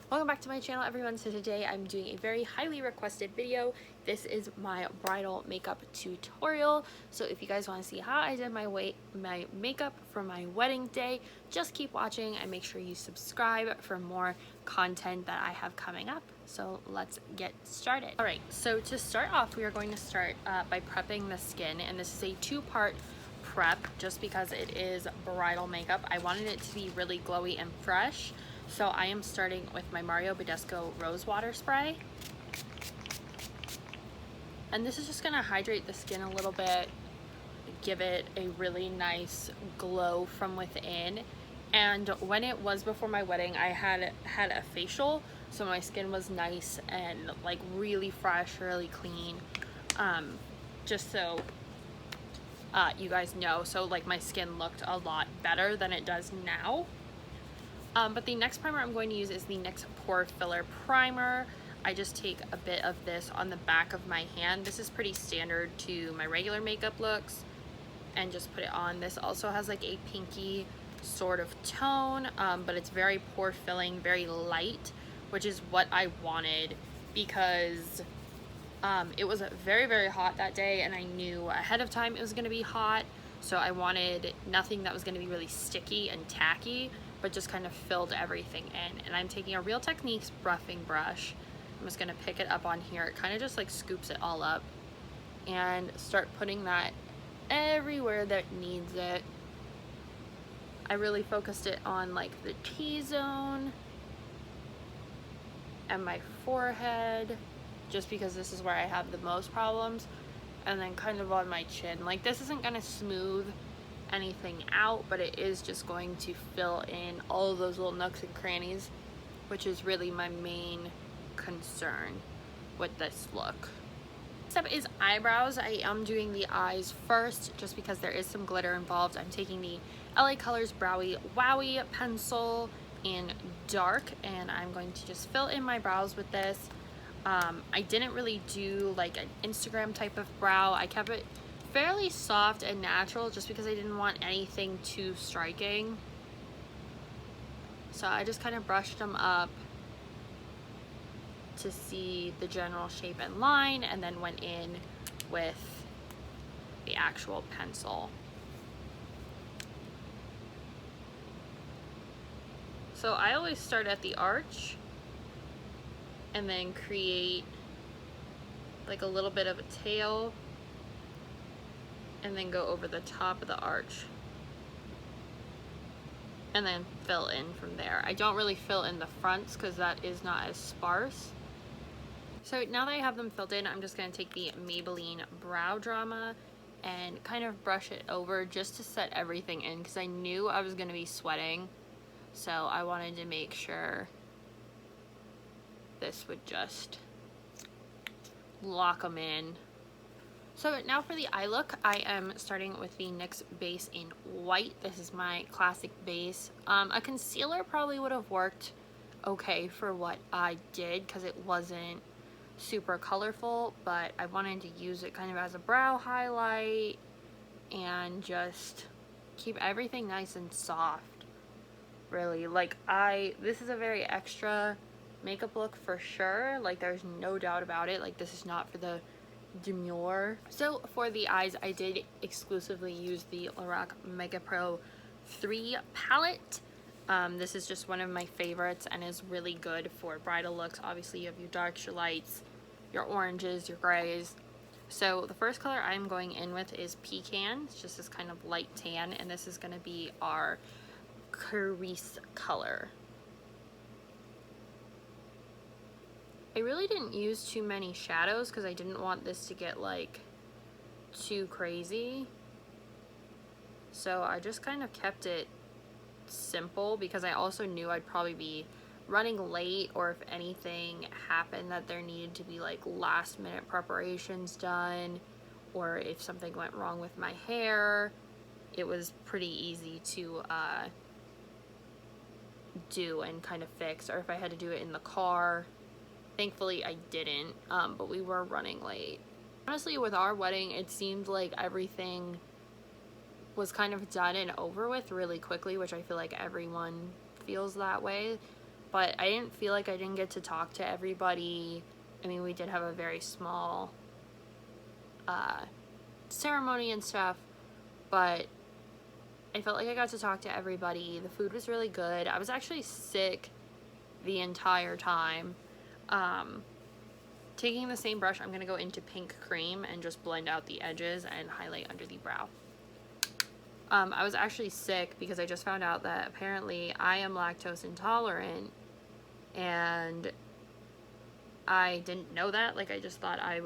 Welcome back to my channel, everyone. So today I'm doing a very highly requested video. This is my bridal makeup tutorial. So if you guys want to see how I did my makeup for my wedding day, just keep watching and make sure you subscribe for more content that I have coming up. So let's get started. All right, so to start off, we are going to start by prepping the skin, and this is a two-part prep just because it is bridal makeup. I wanted it to be really glowy and fresh. So I am starting with my Mario Badescu Rose Water Spray. And this is just gonna hydrate the skin a little bit, give it a really nice glow from within. And when it was before my wedding, I had a facial, so my skin was nice and like really fresh, really clean. Just so you guys know, so like my skin looked a lot better than it does now. But the next primer I'm going to use is the NYX Pore Filler Primer. I just take a bit of this on the back of my hand. This is pretty standard to my regular makeup looks, and just put it on. This also has like a pinky sort of tone, but it's very pore filling, very light, which is what I wanted because it was very, very hot that day, and I knew ahead of time it was going to be hot. So I wanted nothing that was going to be really sticky and tacky, but just kind of filled everything in. And I'm taking a Real Techniques buffing brush. I'm just going to pick it up on here. It kind of just like scoops it all up and start putting that everywhere that needs it. I really focused it on like the T-zone and my forehead, just because this is where I have the most problems, and then kind of on my chin. Like, this isn't going to smooth anything out, but it is just going to fill in all of those little nooks and crannies, which is really my main concern with this look. Next up is eyebrows. I am doing the eyes first just because there is some glitter involved. I'm taking the LA Colors Browy Wowie pencil in dark, and I'm going to just fill in my brows with this. I didn't really do like an Instagram type of brow. I kept it fairly soft and natural just because I didn't want anything too striking. So I just kind of brushed them up to see the general shape and line, and then went in with the actual pencil. So I always start at the arch and then create like a little bit of a tail, and then go over the top of the arch and then fill in from there. I don't really fill in the fronts because that is not as sparse. So now that I have them filled in, I'm just going to take the Maybelline Brow Drama and kind of brush it over just to set everything in, because I knew I was going to be sweating, so I wanted to make sure this would just lock them in. So now for the eye look, I am starting with the NYX base in white. This is my classic base. A concealer probably would have worked okay for what I did because it wasn't super colorful, but I wanted to use it kind of as a brow highlight and just keep everything nice and soft. Really, like this is a very extra makeup look for sure. Like, there's no doubt about it. Like, this is not for the demure. So for the eyes, I did exclusively use the Lorac Mega Pro 3 palette. This is just one of my favorites and is really good for bridal looks. Obviously, you have your darks, your lights, your oranges, your grays. So the first color I'm going in with is Pecan. It's just this kind of light tan, and this is going to be our crease color. I really didn't use too many shadows because I didn't want this to get like too crazy. So I just kind of kept it simple because I also knew I'd probably be running late, or if anything happened that there needed to be like last minute preparations done, or if something went wrong with my hair, it was pretty easy to do and kind of fix, or if I had to do it in the car. Thankfully I didn't, but we were running late. Honestly, with our wedding, it seemed like everything was kind of done and over with really quickly, which I feel like everyone feels that way. but I didn't feel like I didn't get to talk to everybody. I mean, we did have a very small ceremony and stuff, but I felt like I got to talk to everybody. The food was really good. I was actually sick the entire time. Taking the same brush, I'm going to go into pink cream and just blend out the edges and highlight under the brow. I was actually sick because I just found out that apparently I am lactose intolerant, and I didn't know that. Like, I just thought I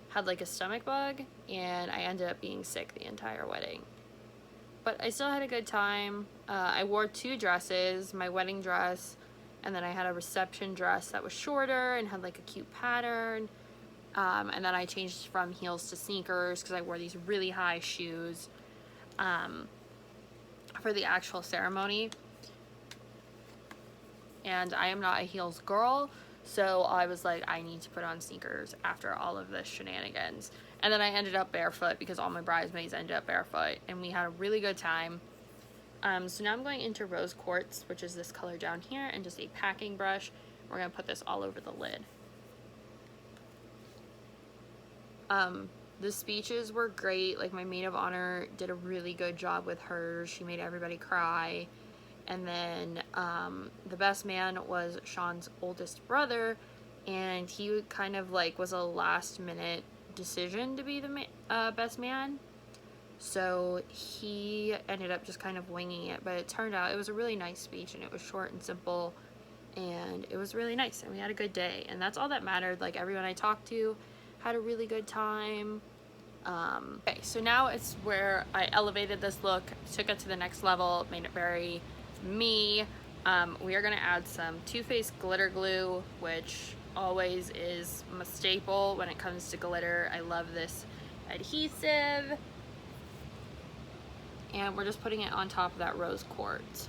had like a stomach bug, and I ended up being sick the entire wedding. But I still had a good time. I wore 2 dresses, my wedding dress, and then I had a reception dress that was shorter and had like a cute pattern. And then I changed from heels to sneakers because I wore these really high shoes for the actual ceremony. And I am not a heels girl, so I was like, I need to put on sneakers after all of this shenanigans. And then I ended up barefoot because all my bridesmaids ended up barefoot, and we had a really good time. So now I'm going into rose quartz, which is this color down here, and just a packing brush. We're going to put this all over the lid. The speeches were great. Like, my maid of honor did a really good job with hers. She made everybody cry. And then the best man was Sean's oldest brother, and he kind of like was a last minute decision to be the best man. So he ended up just kind of winging it, but it turned out it was a really nice speech, and it was short and simple, and it was really nice, and we had a good day, and that's all that mattered. Like, everyone I talked to had a really good time. Okay, so now it's where I elevated this look, took it to the next level, made it very me. We are going to add some Too Faced glitter glue, which always is my staple when it comes to glitter. I love this adhesive. And we're just putting it on top of that rose quartz.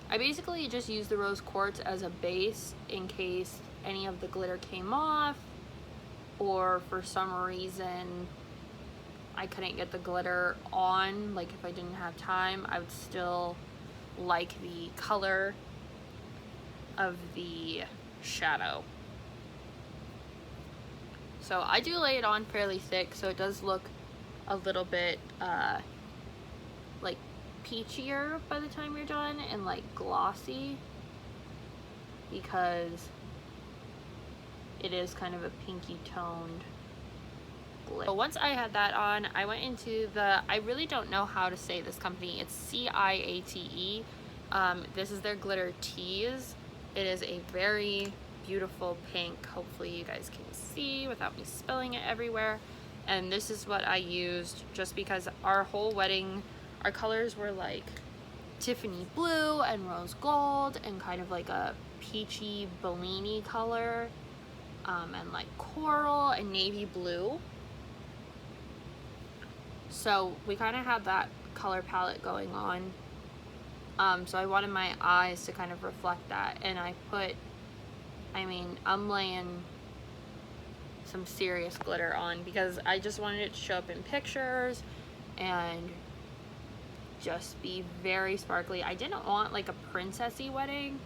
I basically just use the rose quartz as a base in case any of the glitter came off, or for some reason I couldn't get the glitter on. Like, if I didn't have time, I would still like the color of the shadow. So I do lay it on fairly thick, so it does look a little bit like peachier by the time you're done, and like glossy, because it is kind of a pinky toned glitter. So once I had that on, I went into I really don't know how to say this company. It's CIATE. This is their glitter tease. It is a very beautiful pink. Hopefully you guys can see without me spilling it everywhere. And this is what I used, just because our whole wedding, our colors were like Tiffany blue and rose gold and kind of like a peachy Bellini color, and like coral and navy blue. So we kind of had that color palette going on. So I wanted my eyes to kind of reflect that, and I'm laying some serious glitter on because I just wanted it to show up in pictures and just be very sparkly. I didn't want like a princessy wedding.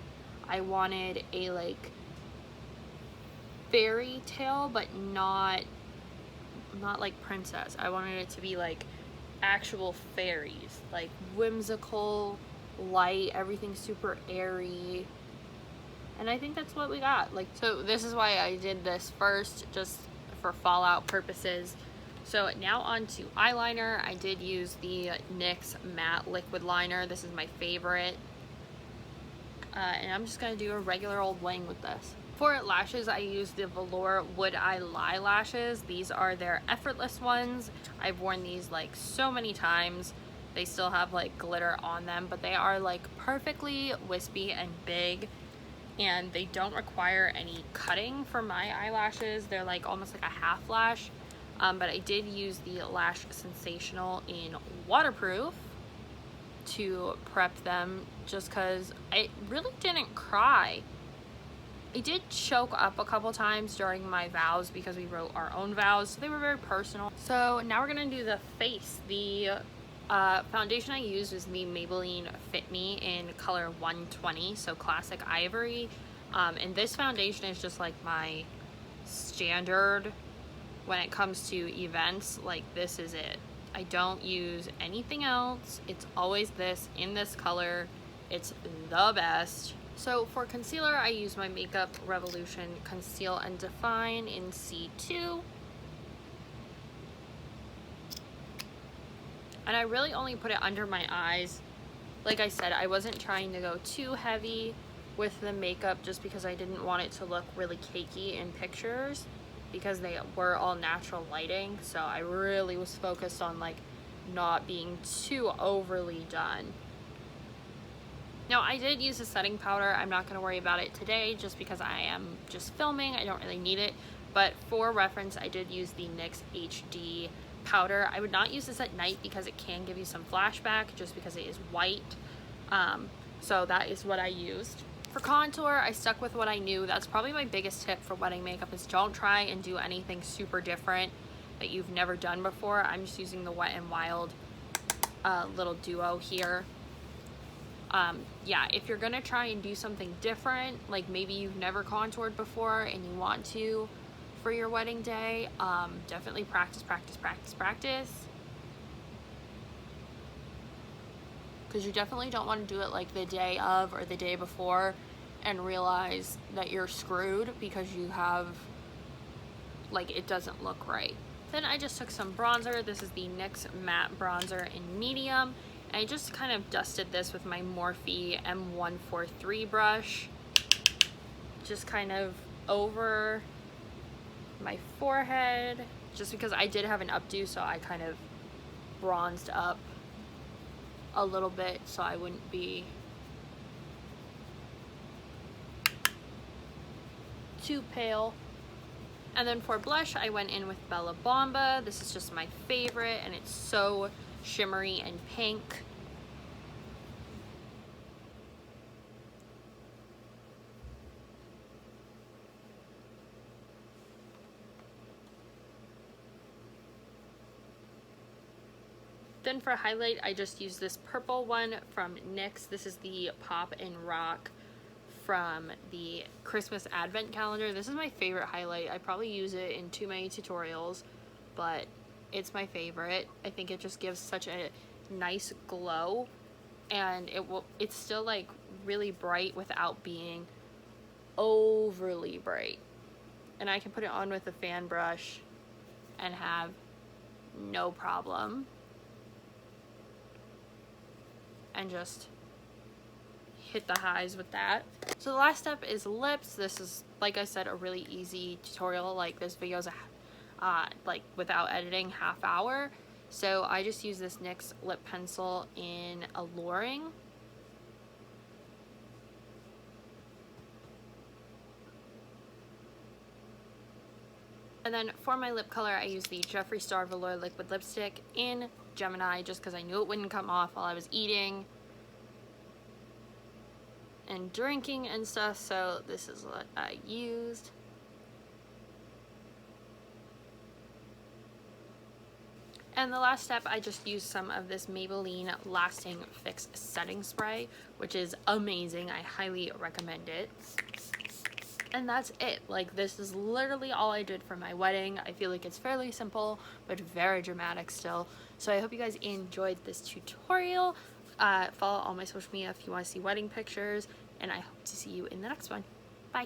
I wanted a like fairy tale, but not like princess. I wanted it to be like actual fairies, like whimsical, light, everything super airy. And I think that's what we got. Like, so this is why I did this first, just for fallout purposes. So now on to eyeliner. I did use the NYX matte liquid liner. This is my favorite. And I'm just gonna do a regular old wing with this. For lashes, I used the Velour Would I Lie lashes. These are their effortless ones. I've worn these like so many times. They still have like glitter on them, but they are like perfectly wispy and big, and they don't require any cutting for my eyelashes. They're like almost like a half lash, but I did use the Lash Sensational in waterproof to prep them, just because I really didn't cry. I did choke up a couple times during my vows because we wrote our own vows, so they were very personal. So now we're gonna do the face. The Foundation I used was the Maybelline Fit Me in color 120, so classic ivory. And this foundation is just like my standard when it comes to events. Like, this is it. I don't use anything else. It's always this in this color. It's the best. So for concealer, I use my Makeup Revolution Conceal and Define in C2. And I really only put it under my eyes. Like I said, I wasn't trying to go too heavy with the makeup just because I didn't want it to look really cakey in pictures, because they were all natural lighting. So I really was focused on like not being too overly done. Now, I did use a setting powder. I'm not going to worry about it today just because I am just filming. I don't really need it. But for reference, I did use the NYX HD powder. I would not use this at night because it can give you some flashback just because it is white. So that is what I used. For contour, I stuck with what I knew. That's probably my biggest tip for wedding makeup, is don't try and do anything super different that you've never done before. I'm just using the Wet n Wild little duo here. Yeah, if you're gonna try and do something different, like maybe you've never contoured before and you want to for your wedding day, definitely practice, because you definitely don't want to do it like the day of or the day before and realize that you're screwed because you have, like, it doesn't look right. Then I just took some bronzer. This is the NYX matte bronzer in medium. I just kind of dusted this with my Morphe M143 brush, just kind of over my forehead, just because I did have an updo, so I kind of bronzed up a little bit so I wouldn't be too pale. And then for blush, I went in with Bella Bomba. This is just my favorite, and it's so shimmery and pink. Then for highlight, I just used this purple one from NYX. This is the Pop and Rock from the Christmas Advent Calendar. This is my favorite highlight. I probably use it in too many tutorials, but it's my favorite. I think it just gives such a nice glow, and it's still like really bright without being overly bright. And I can put it on with a fan brush and have no problem. And just hit the highs with that. So the last step is lips. This is, like I said, a really easy tutorial. Like, this video is like without editing, half hour. So I just use this NYX lip pencil in Alluring. And then for my lip color, I use the Jeffree Star Velour Liquid Lipstick in Gemini, just because I knew it wouldn't come off while I was eating and drinking and stuff, so this is what I used. And the last step, I just used some of this Maybelline Lasting Fix Setting Spray, which is amazing. I highly recommend it. And that's it. Like, this is literally all I did for my wedding. I feel like it's fairly simple, but very dramatic still. So I hope you guys enjoyed this tutorial. Follow all my social media if you want to see wedding pictures, and I hope to see you in the next one. Bye.